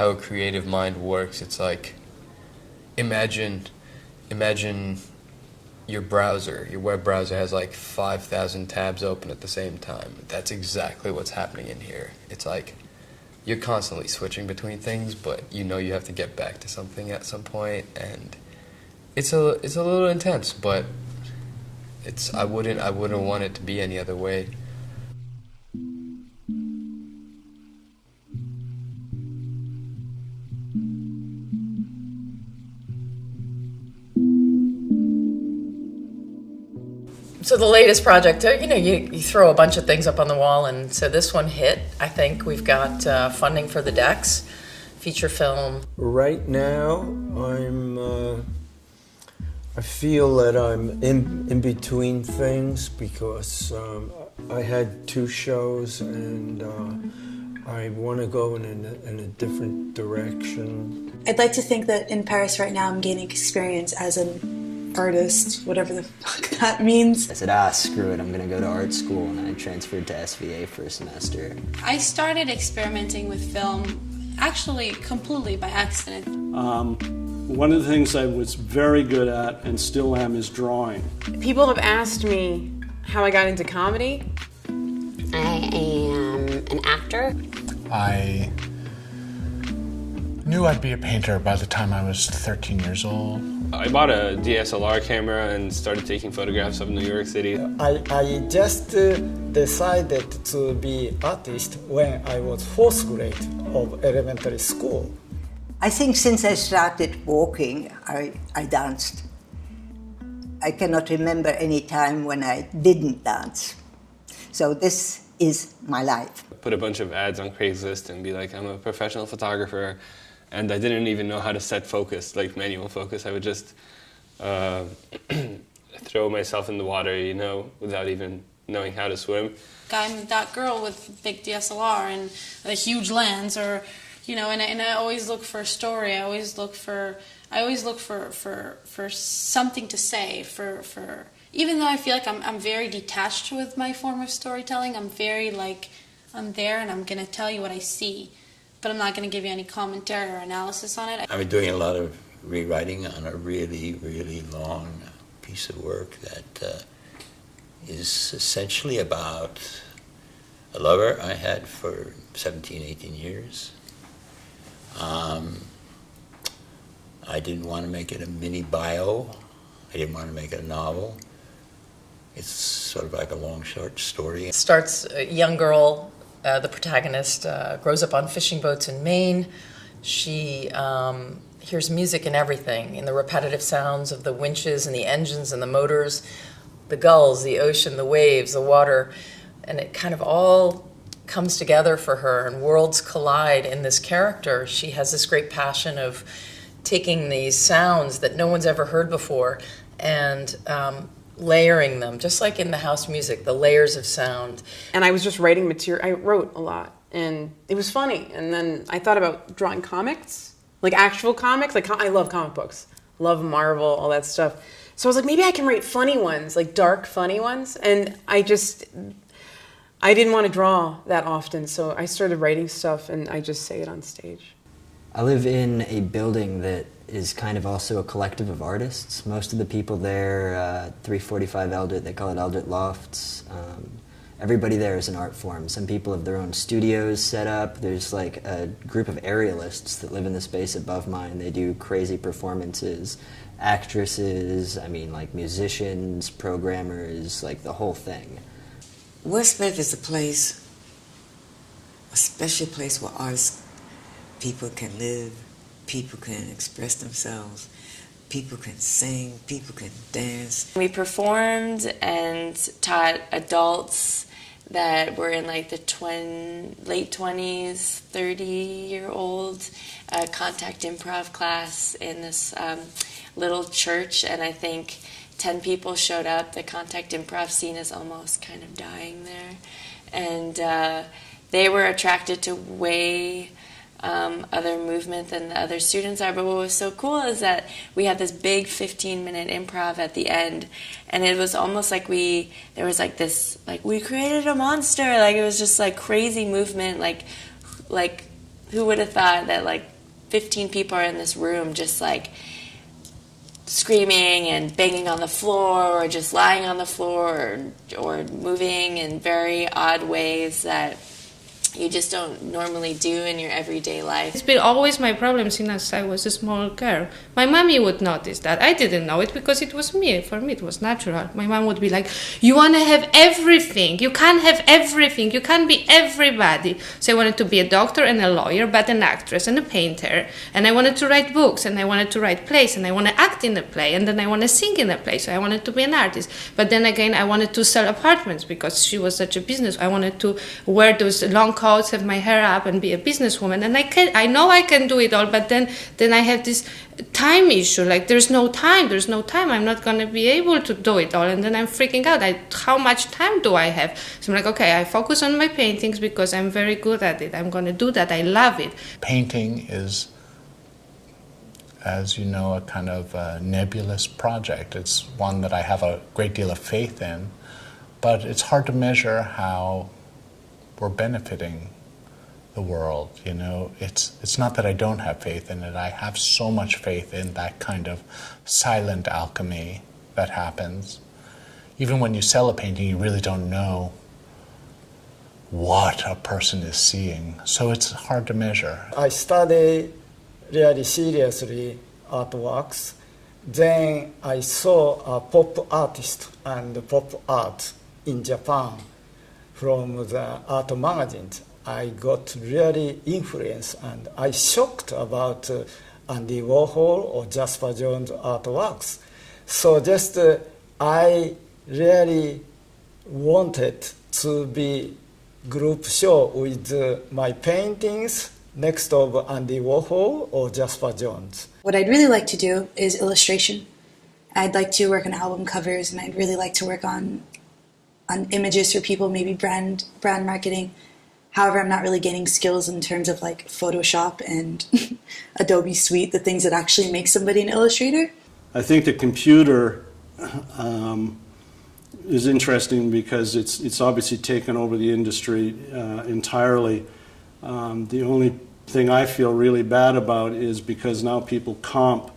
how a creative mind works. It's like, imagine your browser, your web browser has like 5,000 tabs open at the same time. That's exactly what's happening in here. It's like you're constantly switching between things, but you know you have to get back to something at some point, and it's a little intense, but I wouldn't want it to be any other way. So the latest project, you throw a bunch of things up on the wall, and so this one hit. I think we've got funding for the Decks feature film. Right now, I feel that I'm in between things because I had 2 shows and I want to go in a different direction. I'd like to think that in Paris right now I'm gaining experience as an artist, whatever the fuck that means. I said, screw it, I'm gonna go to art school, and I transferred to SVA for a semester. I started experimenting with film actually completely by accident. One of the things I was very good at and still am is drawing. People have asked me how I got into comedy. I am an actor. I knew I'd be a painter by the time I was 13 years old. I bought a DSLR camera and started taking photographs of New York City. I just decided to be artist when I was 4th grade of elementary school. I think since I started walking, I danced. I cannot remember any time when I didn't dance. So this is my life. Put a bunch of ads on Craigslist and be like, I'm a professional photographer. And I didn't even know how to set focus, like manual focus. I would just throw myself in the water, without even knowing how to swim. I'm that girl with big DSLR and a huge lens, and I always look for a story. I always look for something to say. For even though I feel like I'm very detached with my form of storytelling, I'm very I'm there and I'm gonna tell you what I see. But I'm not going to give you any commentary or analysis on it. I'm doing a lot of rewriting on a really, really long piece of work that is essentially about a lover I had for 17, 18 years. I didn't want to make it a mini bio. I didn't want to make it a novel. It's sort of like a long, short story. It starts a young girl. The protagonist grows up on fishing boats in Maine. She hears music in everything, in the repetitive sounds of the winches and the engines and the motors, the gulls, the ocean, the waves, the water, and it kind of all comes together for her, and worlds collide in this character. She has this great passion of taking these sounds that no one's ever heard before and layering them, just like in the house music, the layers of sound. And I was just writing material. I wrote a lot, and it was funny. And then I thought about drawing comics, like actual comics. Like I love comic books, love Marvel, all that stuff. So I was like, maybe I can write funny ones, like dark, funny ones. And I didn't want to draw that often, so I started writing stuff, and I just say it on stage. I live in a building that is kind of also a collective of artists. Most of the people there, 345 Eldert, they call it Eldert Lofts. Everybody there is an art form. Some people have their own studios set up. There's like a group of aerialists that live in the space above mine. They do crazy performances. Actresses, like musicians, programmers, like the whole thing. West Memphis is a place, a special place where artists, people can live, people can express themselves, people can sing, people can dance. We performed and taught adults that were in like the late 20s, 30-year-old contact improv class in this little church, and I think 10 people showed up. The contact improv scene is almost kind of dying there, and they were attracted to way other movement than the other students are. But what was so cool is that we had this big 15-minute improv at the end, and it was almost like we created a monster. Like it was just like crazy movement, like who would have thought that like 15 people are in this room just like screaming and banging on the floor or just lying on the floor or moving in very odd ways that you just don't normally do in your everyday life. It's been always my problem since I was a small girl. My mommy would notice that. I didn't know it because it was me. For me, it was natural. My mom would be like, you want to have everything. You can't have everything. You can't be everybody. So I wanted to be a doctor and a lawyer, but an actress and a painter. And I wanted to write books, and I wanted to write plays, and I want to act in a play, and then I want to sing in a play. So I wanted to be an artist. But then again, I wanted to sell apartments because she was such a business. I wanted to wear those long coats, have my hair up, and be a businesswoman. And I know I can do it all, but then I have this time issue. Like there's no time. I'm not gonna be able to do it all. And then I'm freaking out. How much time do I have? So I'm like, okay, I focus on my paintings because I'm very good at it. I'm gonna do that. I love it. Painting is, as you know, a kind of nebulous project. It's one that I have a great deal of faith in, but it's hard to measure how we're benefiting the world. You know, it's not that I don't have faith in it. I have so much faith in that kind of silent alchemy that happens. Even when you sell a painting, you really don't know what a person is seeing. So it's hard to measure. I study really seriously artworks. Then I saw a pop artist and pop art in Japan from the art magazines. I got really influenced and I shocked about Andy Warhol or Jasper Jones artworks. So just I really wanted to be group show with my paintings next of Andy Warhol or Jasper Jones. What I'd really like to do is illustration. I'd like to work on album covers, and I'd really like to work on images for people, maybe brand marketing. However, I'm not really gaining skills in terms of like Photoshop and Adobe Suite, the things that actually make somebody an illustrator. I think the computer is interesting because it's obviously taken over the industry entirely. The only thing I feel really bad about is because now people comp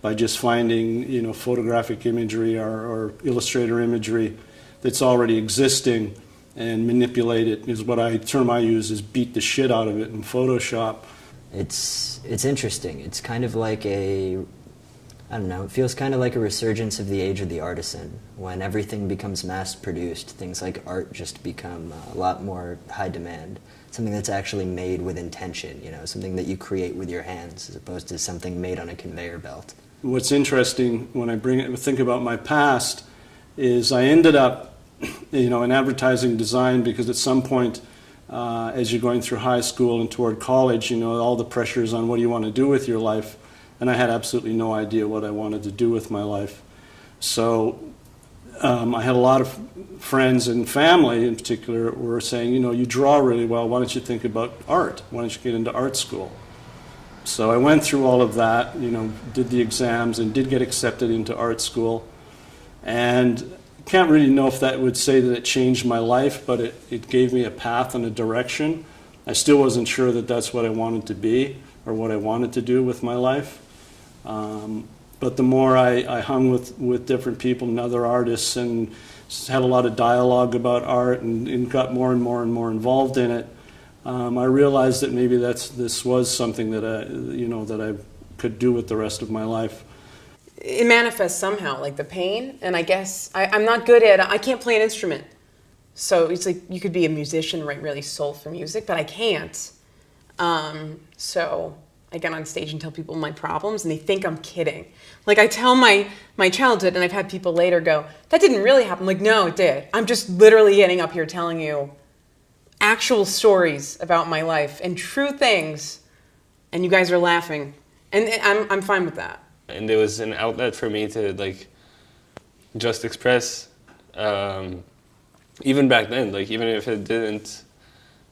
by just finding, you know, photographic imagery or Illustrator imagery that's already existing and manipulate it is what term I use is beat the shit out of it in Photoshop. It's interesting. It's kind of like I don't know, it feels kind of like a resurgence of the age of the artisan. When everything becomes mass-produced, things like art just become a lot more high demand. Something that's actually made with intention, you know, something that you create with your hands as opposed to something made on a conveyor belt. What's interesting when I think about my past is I ended up, you know, in advertising design because at some point as you're going through high school and toward college, you know, all the pressures on what do you want to do with your life, and I had absolutely no idea what I wanted to do with my life. So I had a lot of friends and family in particular were saying, you know, you draw really well, why don't you think about art? Why don't you get into art school? So I went through all of that, you know, did the exams and did get accepted into art school. And can't really know if that would say that it changed my life, but it gave me a path and a direction. I still wasn't sure that that's what I wanted to be or what I wanted to do with my life. But the more I hung with different people and other artists and had a lot of dialogue about art and got more and more and more involved in it, I realized that maybe this was something that I could do with the rest of my life. It manifests somehow, like the pain, and I guess I'm not good at, I can't play an instrument. So it's like you could be a musician, write really soulful music, but I can't. So I get on stage and tell people my problems, and they think I'm kidding. Like I tell my childhood, and I've had people later go, that didn't really happen. I'm like, no, it did. I'm just literally getting up here telling you actual stories about my life and true things, and you guys are laughing. And I'm fine with that. And there was an outlet for me to like just express, even back then, like even if it didn't,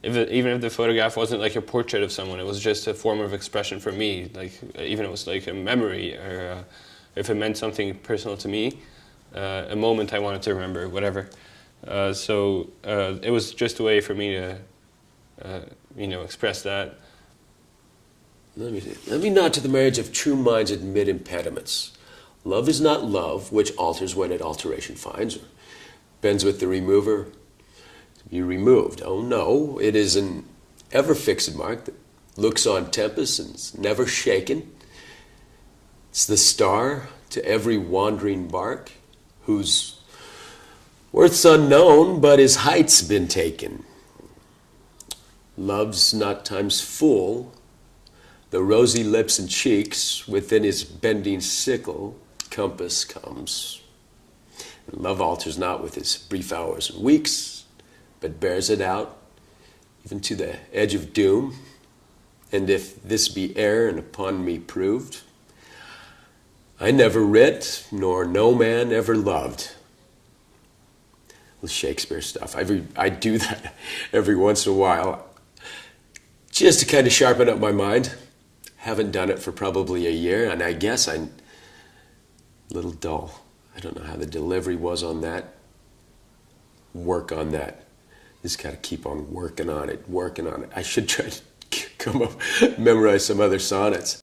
even if the photograph wasn't like a portrait of someone, it was just a form of expression for me. Like even if it was like a memory or if it meant something personal to me, a moment I wanted to remember, whatever. So it was just a way for me to, express that. Let me see. Let me not to the marriage of true minds admit impediments. Love is not love, which alters when it alteration finds, or bends with the remover to be removed. Oh no, it is an ever-fixed mark that looks on tempests and is never shaken. It's the star to every wandering bark, whose worth's unknown, but his height's been taken. Love's not time's full, the rosy lips and cheeks within his bending sickle compass comes. And love alters not with his brief hours and weeks, but bears it out even to the edge of doom. And if this be error and upon me proved, I never writ, nor no man ever loved. With Shakespeare stuff, I do that every once in a while, just to kind of sharpen up my mind. Haven't done it for probably a year, and I guess I'm a little dull. I don't know how the delivery was on that. Work on that. Just gotta keep on working on it. I should try to memorize some other sonnets.